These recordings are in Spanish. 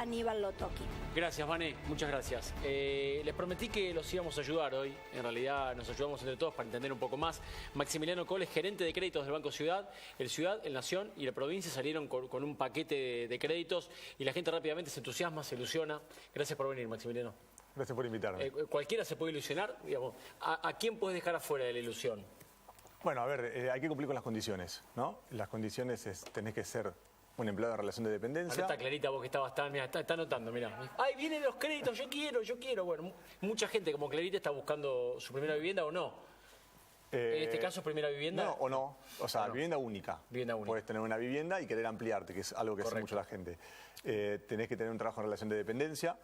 Aníbal Lotoki. Gracias, Vane, muchas gracias. Les prometí que los íbamos a ayudar hoy. En realidad nos ayudamos entre todos para entender un poco más. Maximiliano Coll es gerente de créditos del Banco Ciudad. El Ciudad, el Nación y la provincia salieron con un paquete de créditos y la gente rápidamente se entusiasma, se ilusiona. Gracias por venir, Maximiliano. Gracias por invitarme. ¿Cualquiera se puede ilusionar? Digamos, ¿a quién puedes dejar afuera de la ilusión? Bueno, a ver, hay que cumplir con las condiciones, ¿no? Las condiciones es, tenés que ser un empleado de relación de dependencia. Anota, Clarita, vos que estabas tan, mirá, está anotando, mirá. ¡Ay, vienen los créditos! Yo quiero. Bueno, mucha gente como Clarita está buscando su primera vivienda o no. ¿En este caso es primera vivienda? No, o no. O sea, no. Vivienda única. Vivienda única. Puedes tener una vivienda y querer ampliarte, que es algo que hace mucho la gente. Tenés que tener un trabajo en relación de dependencia,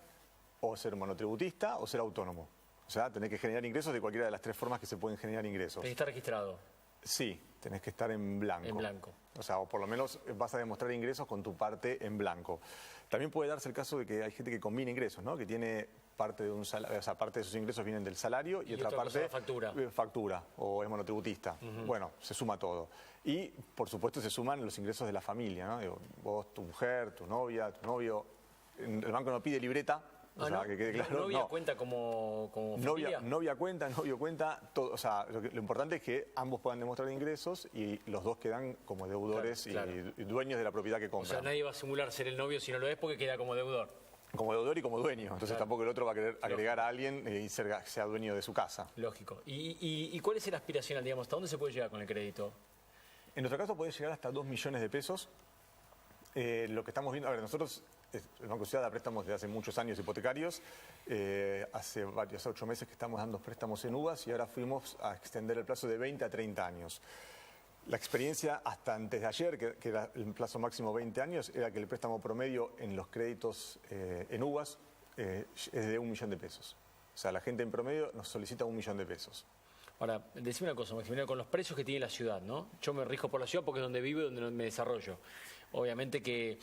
o ser monotributista, o ser autónomo. O sea, tenés que generar ingresos de cualquiera de las tres formas que se pueden generar ingresos. Tenés que estar registrado. Sí, tenés que estar en blanco. En blanco. O sea, o por lo menos vas a demostrar ingresos con tu parte en blanco. También puede darse el caso de que hay gente que combina ingresos, ¿no? Que tiene parte de un salario, o sea, parte de sus ingresos vienen del salario y otra parte factura o es monotributista. Bueno, se suma todo. Y, por supuesto, se suman los ingresos de la familia, ¿no? Digo, vos, tu mujer, tu novia, tu novio. El banco no pide libreta. O sea, ¿no? Que quede claro. ¿Novia cuenta como familia? Novia cuenta, novio cuenta, todo, o sea, lo importante es que ambos puedan demostrar ingresos y los dos quedan como deudores y dueños de la propiedad que compran. O sea, nadie va a simular ser el novio si no lo es porque queda como deudor. Como deudor y como dueño, entonces tampoco el otro va a querer agregar a alguien y sea dueño de su casa. Lógico. ¿Y cuál es el aspiracional, digamos? ¿Hasta dónde se puede llegar con el crédito? En nuestro caso puede llegar hasta 2 millones de pesos. Lo que estamos viendo, a ver, nosotros, el Banco Ciudad da préstamos desde hace muchos años hipotecarios, hace 8 meses que estamos dando préstamos en uvas y ahora fuimos a extender el plazo de 20 a 30 años. La experiencia hasta antes de ayer, que era el plazo máximo 20 años, era que el préstamo promedio en los créditos en uvas es de 1 millón de pesos. O sea, la gente en promedio nos solicita 1 millón de pesos. Ahora, decime una cosa, Maximiliano, con los precios que tiene la ciudad, ¿no? Yo me rijo por la ciudad porque es donde vivo y donde me desarrollo. Obviamente que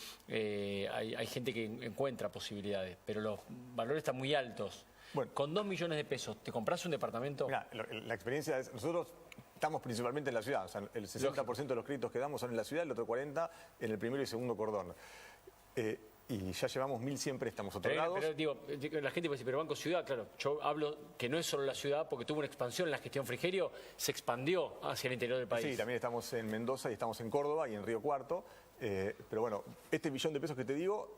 hay gente que encuentra posibilidades, pero los valores están muy altos. Bueno, con 2 millones de pesos, ¿te compras un departamento? Mira, la experiencia es, nosotros estamos principalmente en la ciudad, o sea, el 60% de los créditos que damos son en la ciudad, el otro 40% en el primero y segundo cordón. Y ya llevamos 1.100 préstamos otorgados. Pero digo, la gente puede decir, pero Banco Ciudad, claro, yo hablo que no es solo la ciudad, porque tuvo una expansión en la gestión Frigerio, se expandió hacia el interior del país. Sí, también estamos en Mendoza y estamos en Córdoba y en Río Cuarto. Pero bueno, este millón de pesos que te digo,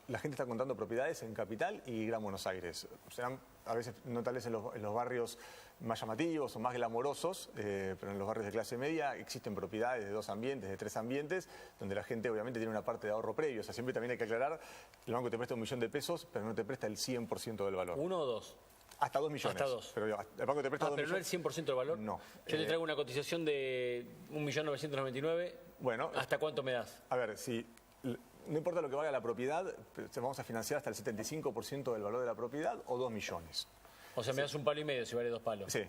la gente está contando propiedades en Capital y Gran Buenos Aires. Serán a veces no tal vez en los barrios más llamativos o más glamorosos, pero en los barrios de clase media existen propiedades de 2 ambientes, de 3 ambientes, donde la gente obviamente tiene una parte de ahorro previo. O sea, siempre también hay que aclarar, el banco te presta 1 millón de pesos, pero no te presta el 100% del valor. ¿1 o 2? Hasta 2 millones. Hasta 2. Pero el banco te presta 2 pero millones. ¿No el 100% del valor? No. Yo te traigo una cotización de 1.999.000. Bueno. ¿Hasta cuánto me das? A ver, si no importa lo que valga la propiedad, vamos a financiar hasta el 75% del valor de la propiedad o 2 millones. O sea, me das 1,5 palos si vale 2 palos. Sí.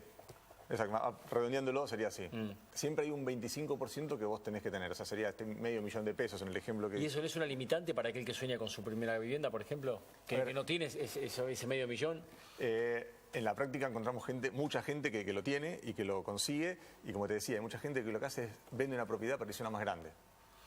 Exacto, redondeándolo sería así. Siempre hay un 25% que vos tenés que tener, o sea, sería medio millón de pesos en el ejemplo que... ¿Y eso no es una limitante para aquel que sueña con su primera vivienda, por ejemplo? ¿Que no tiene ese medio millón? En la práctica encontramos mucha gente que lo tiene y que lo consigue, y como te decía, hay mucha gente que lo que hace es vende una propiedad para irse una más grande.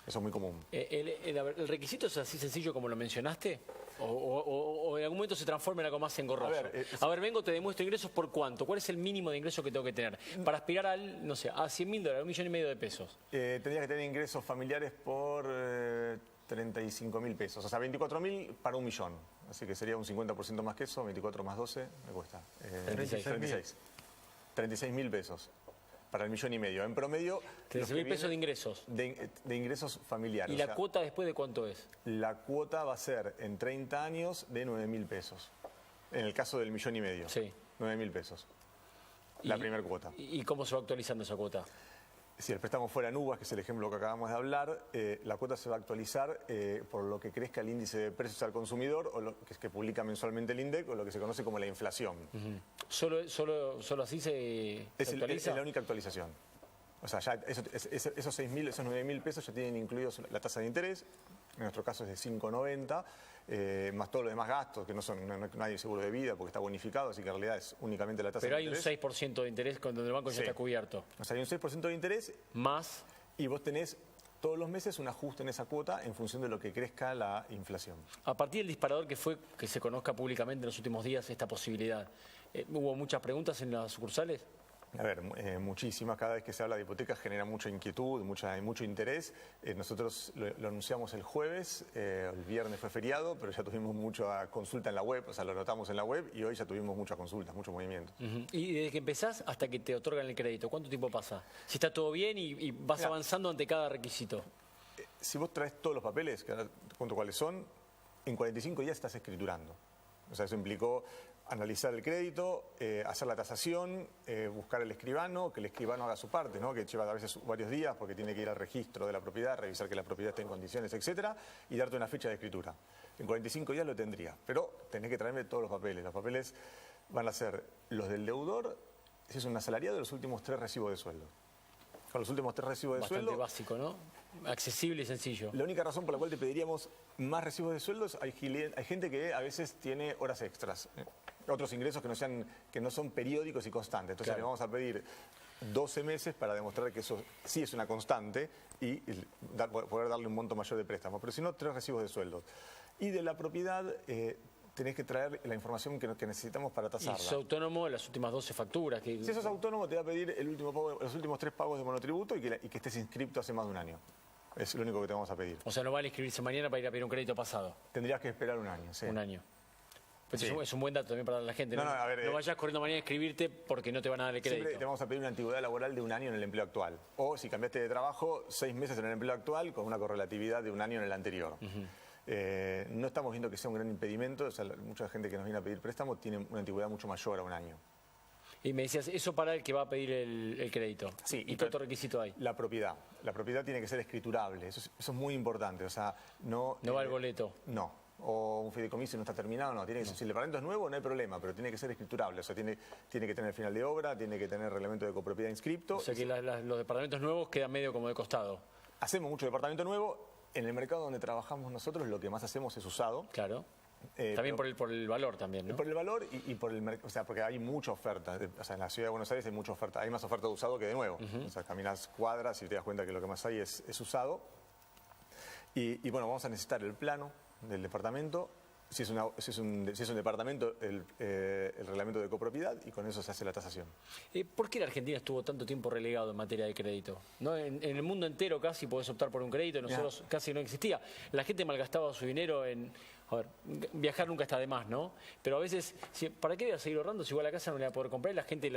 Eso es muy común. ¿El requisito es así sencillo como lo mencionaste? ¿O en algún momento se transforma en algo más engorroso? A ver, vengo, te demuestro ingresos por cuánto. ¿Cuál es el mínimo de ingresos que tengo que tener? Para aspirar al, no sé, a $100.000, $1,5 millones de pesos. Tendría que tener ingresos familiares por 35.000 pesos. O sea, 24.000 para 1 millón. Así que sería un 50% más que eso. 24 más 12 me cuesta. 36.000 pesos. Para el 1,5 millones. En promedio... 13.000 pesos de ingresos. De ingresos familiares. ¿Y la cuota después de cuánto es? La cuota va a ser en 30 años de 9.000 pesos. En el caso del 1,5 millones. Sí. 9.000 pesos. La primera cuota. ¿Y cómo se va actualizando esa cuota? Si el préstamo fuera en uvas, que es el ejemplo que acabamos de hablar, la cuota se va a actualizar por lo que crezca el índice de precios al consumidor, o lo que publica mensualmente el INDEC, o lo que se conoce como la inflación. ¿Solo así se actualiza? Es la única actualización. O sea, ya esos 6.000, esos 9.000 pesos ya tienen incluidos la tasa de interés. En nuestro caso es de 5,90, más todos los demás gastos, que no hay seguro de vida porque está bonificado, así que en realidad es únicamente la tasa de interés. Pero hay un 6% de interés donde el banco ya está cubierto. O sea, hay un 6% de interés. Más. Y vos tenés todos los meses un ajuste en esa cuota en función de lo que crezca la inflación. A partir del disparador que fue que se conozca públicamente en los últimos días esta posibilidad, ¿hubo muchas preguntas en las sucursales? A ver, muchísimas. Cada vez que se habla de hipotecas genera mucha inquietud, mucho interés. Nosotros lo anunciamos el jueves, el viernes fue feriado, pero ya tuvimos mucha consulta en la web, o sea, lo notamos en la web y hoy ya tuvimos mucha consulta, mucho movimiento. Y desde que empezás hasta que te otorgan el crédito, ¿cuánto tiempo pasa? Si está todo bien y vas avanzando ante cada requisito. Si vos traes todos los papeles, que ahora te cuento cuáles son, en 45 días estás escriturando. O sea, eso implicó analizar el crédito, hacer la tasación, buscar el escribano, que el escribano haga su parte, ¿no? Que lleva a veces varios días porque tiene que ir al registro de la propiedad, revisar que la propiedad esté en condiciones, etcétera, y darte una fecha de escritura. En 45 días lo tendría, pero tenés que traerme todos los papeles. Los papeles van a ser los del deudor, si es un asalariado, de los últimos 3 recibos de sueldo. Con los últimos 3 recibos de sueldo. Bastante básico, ¿no? Accesible y sencillo. La única razón por la cual te pediríamos más recibos de sueldos, hay gente que a veces tiene horas extras, otros ingresos que no son periódicos y constantes. Entonces le vamos a pedir 12 meses para demostrar que eso sí es una constante y poder darle un monto mayor de préstamo. Pero si no, 3 recibos de sueldos. Y de la propiedad tenés que traer la información que necesitamos para tasarla. Y sos autónomo, las últimas 12 facturas. Si sos autónomo, te va a pedir los últimos 3 pagos de monotributo y que estés inscripto hace más de un año. Es lo único que te vamos a pedir. O sea, no vale inscribirse mañana para ir a pedir un crédito pasado. Tendrías que esperar un año, sí. Un año. Pues sí. Es un buen dato también para la gente. No vayas corriendo mañana a inscribirte porque no te van a dar el crédito. Siempre te vamos a pedir una antigüedad laboral de un año en el empleo actual. O si cambiaste de trabajo, 6 meses en el empleo actual con una correlatividad de un año en el anterior. No estamos viendo que sea un gran impedimento. O sea, mucha gente que nos viene a pedir préstamo tiene una antigüedad mucho mayor a un año. Y me decías, eso para el que va a pedir el crédito. Sí. ¿Y qué otro requisito hay? La propiedad. La propiedad tiene que ser escriturable. Eso es muy importante. O sea, no va el boleto. No. O un fideicomiso no está terminado, no. Si el departamento es nuevo, no hay problema, pero tiene que ser escriturable. O sea, tiene que tener final de obra, tiene que tener reglamento de copropiedad inscripto. O sea que los departamentos nuevos quedan medio como de costado. Hacemos mucho departamento nuevo. En el mercado donde trabajamos nosotros, lo que más hacemos es usado. Claro. También por el valor también, ¿no? Por el valor y por el mercado, o sea, porque hay mucha oferta. O sea, en la ciudad de Buenos Aires hay mucha oferta. Hay más oferta de usado que de nuevo. O sea, caminas cuadras y te das cuenta que lo que más hay es usado. Y bueno, vamos a necesitar el plano del departamento. Si es un departamento, el reglamento de copropiedad, y con eso se hace la tasación. ¿Por qué la Argentina estuvo tanto tiempo relegado en materia de crédito? ¿No? En el mundo entero casi podés optar por un crédito, nosotros casi no existía. La gente malgastaba su dinero en... A ver, viajar nunca está de más, ¿no? Pero a veces, ¿para qué voy a seguir ahorrando si igual la casa no la voy a poder comprar? Y la gente,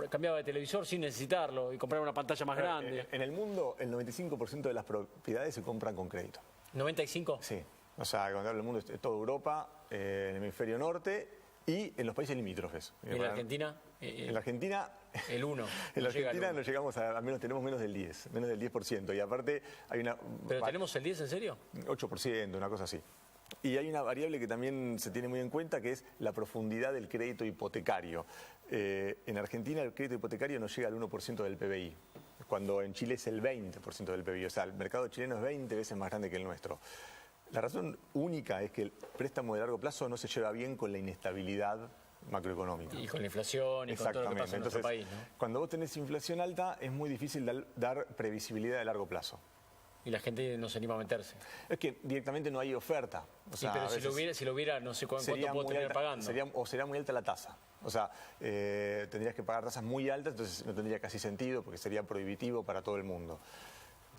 cambiaba de televisor sin necesitarlo y compraba una pantalla más grande. En el mundo, el 95% de las propiedades se compran con crédito. ¿95? Sí. O sea, cuando hablo del mundo, es toda Europa, en el hemisferio norte y en los países limítrofes. ¿Y en la Argentina? En la Argentina... El 1. En la Argentina no llegamos a menos, tenemos menos del 10%. Y aparte hay una... ¿Pero tenemos el 10 en serio? 8%, una cosa así. Y hay una variable que también se tiene muy en cuenta, que es la profundidad del crédito hipotecario. En Argentina el crédito hipotecario no llega al 1% del PBI, cuando en Chile es el 20% del PBI. O sea, el mercado chileno es 20 veces más grande que el nuestro. La razón única es que el préstamo de largo plazo no se lleva bien con la inestabilidad macroeconómica. Y con la inflación y con todo lo que pasa en nuestro país, ¿no? Cuando vos tenés inflación alta es muy difícil dar previsibilidad de largo plazo. Y la gente no se anima a meterse. Es que directamente no hay oferta. O sea, pero si lo hubiera, no sé cuánto puedo tener pagando. Sería muy alta la tasa. O sea, tendrías que pagar tasas muy altas, entonces no tendría casi sentido porque sería prohibitivo para todo el mundo.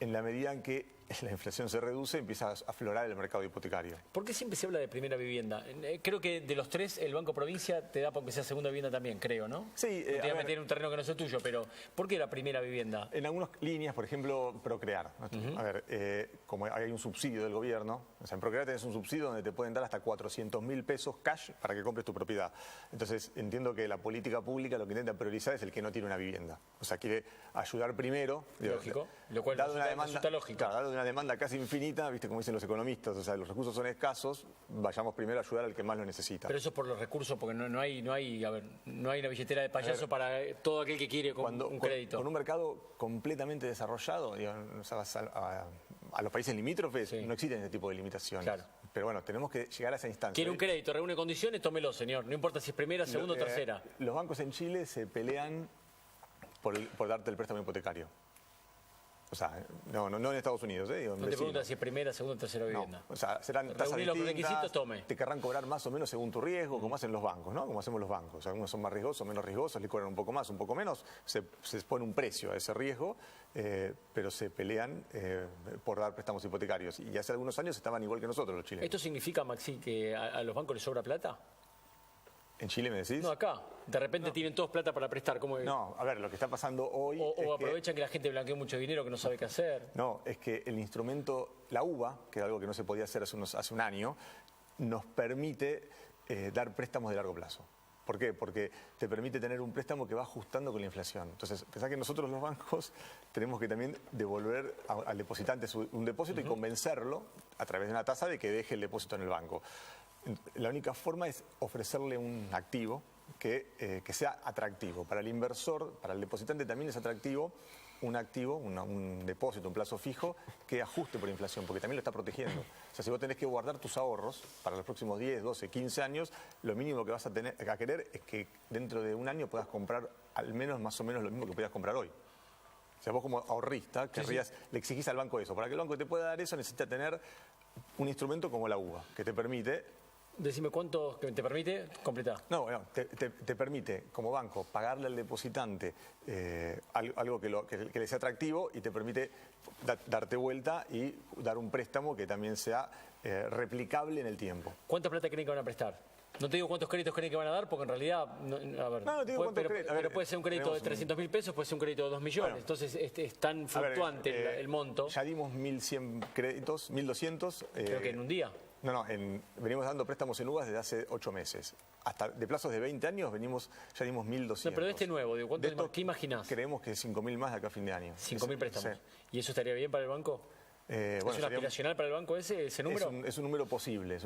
En la medida en que la inflación se reduce, empieza a aflorar el mercado hipotecario. ¿Por qué siempre se habla de primera vivienda? Creo que de los 3, el Banco Provincia te da porque sea segunda vivienda también, creo, ¿no? Sí. No te voy a meter en un terreno que no es el tuyo, pero ¿por qué la primera vivienda? En algunas líneas, por ejemplo, Procrear. A ver, como hay un subsidio del gobierno, o sea, en Procrear tenés un subsidio donde te pueden dar hasta 400.000 pesos cash para que compres tu propiedad. Entonces, entiendo que la política pública lo que intenta priorizar es el que no tiene una vivienda. O sea, quiere ayudar primero. Lógico, lo cual resulta lógico. Claro, dado una demanda casi infinita, viste, como dicen los economistas, o sea, los recursos son escasos, vayamos primero a ayudar al que más lo necesita. Pero eso es por los recursos, porque no hay una billetera de payaso para todo aquel que quiere un crédito. Con un mercado completamente desarrollado, digamos, o sea, a los países limítrofes no existen ese tipo de limitaciones. Claro. Pero bueno, tenemos que llegar a esa instancia. Quiere un crédito, reúne condiciones, tómelo, señor. No importa si es primera, segunda o tercera. Los bancos en Chile se pelean por darte el préstamo hipotecario. O sea, no en Estados Unidos, digo, en No te vecinos. preguntan si es primera, segunda, tercera vivienda. No, o sea, serán tasas Reunir los distintas, requisitos, tome. te querrán cobrar más o menos según tu riesgo, como hacen los bancos, ¿no? Como hacemos los bancos. Algunos son más riesgosos, menos riesgosos, le cobran un poco más, un poco menos, se pone un precio a ese riesgo, pero se pelean por dar préstamos hipotecarios. Y hace algunos años estaban igual que nosotros los chilenos. ¿Esto significa, Maxi, que a los bancos les sobra plata? ¿En Chile me decís? No, acá. De repente tienen todos plata para prestar. ¿Cómo es? No, a ver, lo que está pasando hoy O aprovechan que la gente blanquea mucho dinero que no sabe qué hacer. No, es que el instrumento, la UVA, que es algo que no se podía hacer hace un año, nos permite dar préstamos de largo plazo. ¿Por qué? Porque te permite tener un préstamo que va ajustando con la inflación. Entonces, pensá que nosotros los bancos tenemos que también devolver al depositante un depósito y convencerlo a través de una tasa de que deje el depósito en el banco. La única forma es ofrecerle un activo que sea atractivo. Para el inversor, para el depositante también es atractivo un activo, un depósito, un plazo fijo que ajuste por inflación, porque también lo está protegiendo. O sea, si vos tenés que guardar tus ahorros para los próximos 10, 12, 15 años, lo mínimo que vas a querer es que dentro de un año puedas comprar al menos más o menos lo mismo que podías comprar hoy. O sea, vos como ahorrista querrías, le exigís al banco eso. Para que el banco te pueda dar eso necesita tener un instrumento como la UVA, que te permite... Decime cuánto que te permite completar. No, te permite como banco pagarle al depositante algo que le sea atractivo y te permite darte vuelta y dar un préstamo que también sea replicable en el tiempo. ¿Cuánta plata creen que van a prestar? No te digo cuántos créditos creen que van a dar, porque en realidad, a ver, no te digo cuántos créditos. Pero puede ser un crédito de 300.000 pesos, puede ser un crédito de 2 millones. Bueno, entonces es tan fluctuante el monto. Ya dimos 1.100 créditos, 1.200. Creo que en un día. No, venimos dando préstamos en uvas desde hace 8 meses. Hasta de plazos de 20 años ya dimos 1.200. No, pero de este nuevo, ¿qué imaginás? Creemos que 5.000 más de acá a fin de año. 5.000 préstamos. Sí. ¿Y eso estaría bien para el banco? ¿Es una aspiracional para el banco ese número? Es un número posible,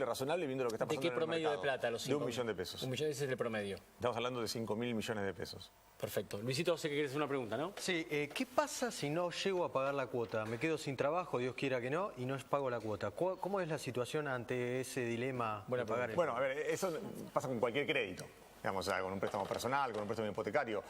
razonable, viendo lo que está pasando en el mercado. ¿De qué promedio de plata los 5.000? De 1 millón de pesos. 1 millón, ese es el promedio. Estamos hablando de 5.000 millones de pesos. Perfecto. Luisito, sé que quieres hacer una pregunta, ¿no? Sí, ¿qué pasa si no llego a pagar la cuota? Me quedo sin trabajo, Dios quiera que no, y no pago la cuota. ¿Cómo es la situación ante ese dilema de pagar el... Bueno, a ver, eso pasa con cualquier crédito. Digamos, o sea, con un préstamo personal, con un préstamo hipotecario.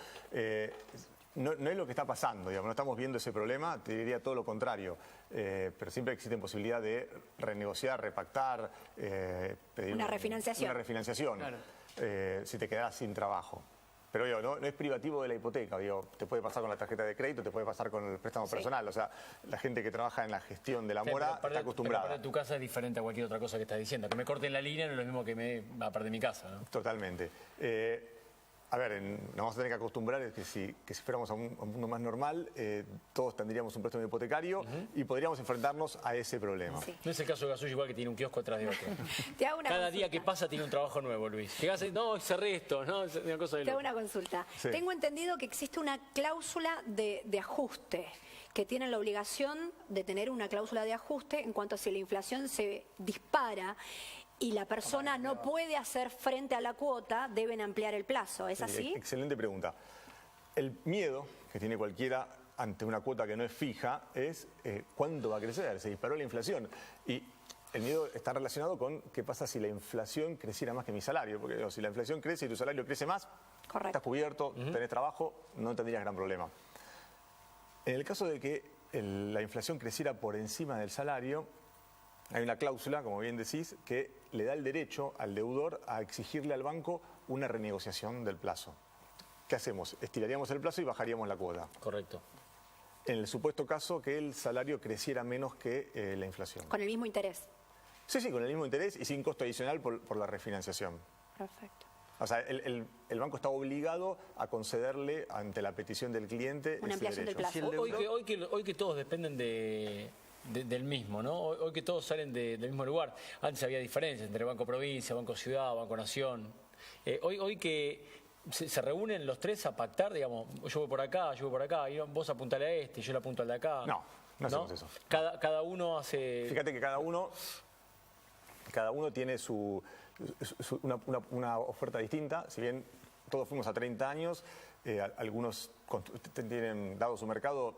No es lo que está pasando, digamos, no estamos viendo ese problema, te diría todo lo contrario, pero siempre existe posibilidad de renegociar, repactar, pedir una refinanciación. Una refinanciación, claro. Si te quedas sin trabajo. Pero digo, no es privativo de la hipoteca, digo, te puede pasar con la tarjeta de crédito, te puede pasar con el préstamo personal, o sea, la gente que trabaja en la gestión de la mora está acostumbrada. Pero tu casa es diferente a cualquier otra cosa que estás diciendo, que me corten la línea no es lo mismo que me va a perder mi casa, ¿no? Totalmente. A ver, nos vamos a tener que acostumbrar que si fuéramos a un mundo más normal, todos tendríamos un préstamo hipotecario y podríamos enfrentarnos a ese problema. Sí. No es el caso de Gasulla, igual que tiene un kiosco atrás de otro. Cada día que pasa tiene un trabajo nuevo, Luis. Llegás y no, cerré esto, no, es una cosa de Te hago una consulta. Sí. Tengo entendido que existe una cláusula de ajuste, que tienen la obligación de tener una cláusula de ajuste en cuanto a si la inflación se dispara y la persona no puede hacer frente a la cuota, deben ampliar el plazo. ¿Es así? Excelente pregunta. El miedo que tiene cualquiera ante una cuota que no es fija es cuánto va a crecer. Se disparó la inflación. Y el miedo está relacionado con qué pasa si la inflación creciera más que mi salario. Porque si la inflación crece y tu salario crece más, correcto, estás cubierto, tenés trabajo, no tendrías gran problema. En el caso de que la inflación creciera por encima del salario, hay una cláusula, como bien decís, que le da el derecho al deudor a exigirle al banco una renegociación del plazo. ¿Qué hacemos? Estiraríamos el plazo y bajaríamos la cuota. Correcto. En el supuesto caso que el salario creciera menos que la inflación. ¿Con el mismo interés? Sí, con el mismo interés y sin costo adicional por la refinanciación. Perfecto. O sea, el banco está obligado a concederle ante la petición del cliente una ampliación del plazo. Hoy que todos dependen del mismo, ¿no? Hoy que todos salen del mismo lugar. Antes había diferencias entre Banco Provincia, Banco Ciudad, Banco Nación. Hoy que se reúnen los tres a pactar, digamos, yo voy por acá, y vos apuntale a este, yo le apunto al de acá. No hacemos eso. Cada uno hace... Fíjate que cada uno tiene una oferta distinta, si bien todos fuimos a 30 años, algunos tienen dado su mercado,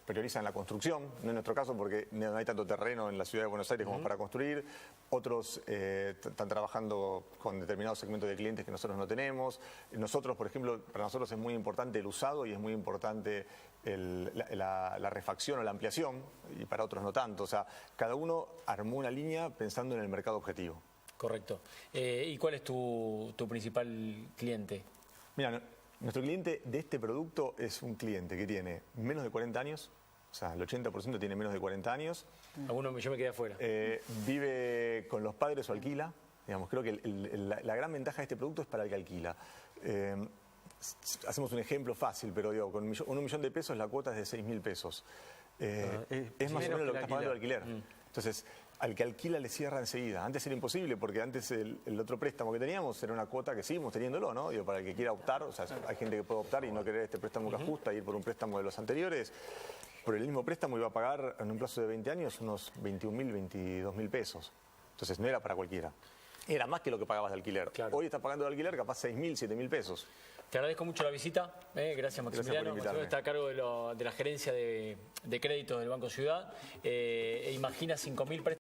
priorizan la construcción, no en nuestro caso porque no hay tanto terreno en la ciudad de Buenos Aires como para construir, otros están trabajando con determinados segmentos de clientes que nosotros no tenemos. Nosotros, por ejemplo, para nosotros es muy importante el usado y es muy importante la refacción o la ampliación, y para otros no tanto. O sea, cada uno armó una línea pensando en el mercado objetivo. Correcto. ¿Y cuál es tu principal cliente? Mira, nuestro cliente de este producto es un cliente que tiene menos de 40 años, o sea, el 80% tiene menos de 40 años. Yo me quedé afuera. Vive con los padres o alquila. Digamos, creo que la gran ventaja de este producto es para el que alquila. Hacemos un ejemplo fácil, pero digo, con 1 millón de pesos la cuota es de 6.000 pesos. Es más o menos lo que está pagando el alquiler. Entonces, al que alquila le cierra enseguida. Antes era imposible, porque antes el otro préstamo que teníamos era una cuota que seguimos teniéndolo, ¿no? Digo, para el que quiera optar, o sea, hay gente que puede optar y no querer este préstamo que ajusta, ir por un préstamo de los anteriores. Por el mismo préstamo iba a pagar en un plazo de 20 años unos 21.000, 22.000 pesos. Entonces no era para cualquiera. Era más que lo que pagabas de alquiler. Claro. Hoy está pagando de alquiler capaz 6.000, 7.000 pesos. Te agradezco mucho la visita. Gracias, Maximiliano. Maximiliano Está a cargo de la gerencia de créditos del Banco Ciudad. Imagina 5.000 préstamos.